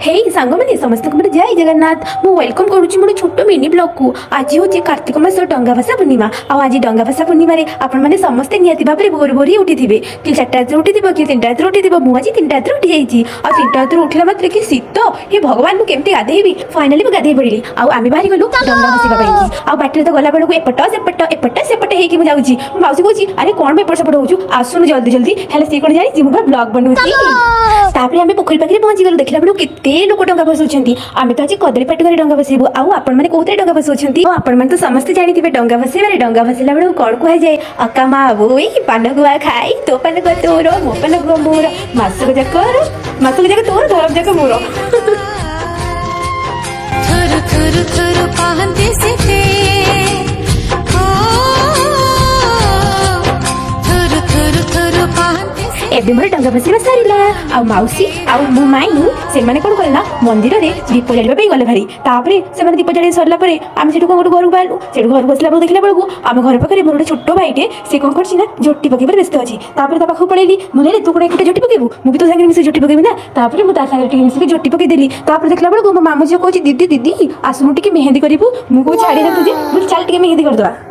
हेई सांग मैंने समस्त को मेरे जय जगन्नाथ मु वेलकम करूची मोर छोटो मिनी ब्लॉग को आज होची कार्तिक मास डंगा भसा पूर्णिमा आ आज डंगा भसा पूर्णिमा रे आपण माने समस्त नियति भाबरे भोर भोर उठिथिबे कि 4टा रात उठिथिबो कि 3टा रात उठिथिबो मु आज 3टा रात उठि जाईची आ 3टा रात उठिला मात्र कि शीत हे भगवान मु केमती गाधेबी फाइनली मु गाधे पड़िली आ आमी बाहरी गलु डंगा भसिबा पई आ बाटरे तो गला बेलु एपट सेपट हेकी मु जाउची माउसी कहूची अरे कोन बे एपट सेपट होउछु आसुनु जल्दी जल्दी हेले से कोन जानी मु ब्लॉग बनउची तापरे आमे पोखरी पाखरे पहुंची गलु देखला बेलु केते लोक डंगा भसउछंती आमे तो आज कदली पाटी करे डंगा भसेबो आ आपण माने कोते डंगा भसउछंती आपण माने तो समस्त जानिथिबे डंगा भसेबारे डंगा भसेला बेलु कोन कुहा जाय अक्का मा बोई पान गुआ खाई तो पान को तोरो मो पान को मोर मासक जाक तोर धरम जाक मोर थुर थुर थुर पाहंती सिते थुर थुर थुर पाहंती एबे मोर डंगा भसेबा सारिला आ माउसी आ मो माई से माने कोन करला मंदिर रे दीप जलिबा पे गले भारी तापरे से माने दीप जली सरला परे हम सेठु कोन घर बालु सेठु घर बसला पर देखला बेलगु हम घर पाखरे मोर छोटो भाईटे से कोन करछि ना झोटी पकेबार व्यस्त अछि तापरे ता पाखु पळेली मुने रे तू कोन एकटा झोटी पकेबु मु भी तो संगे मिसे झोटी पकेबी ना तापरे मु ता संगे टिके मिसे झोटी पके देली तापरे देखला बेलगु मो मामू जी कहछि दीदी दीदी आसु मु टिके मेहंदी करिबु मु को छाडी ना तुझे बोल चल टिके मेहंदी कर दवा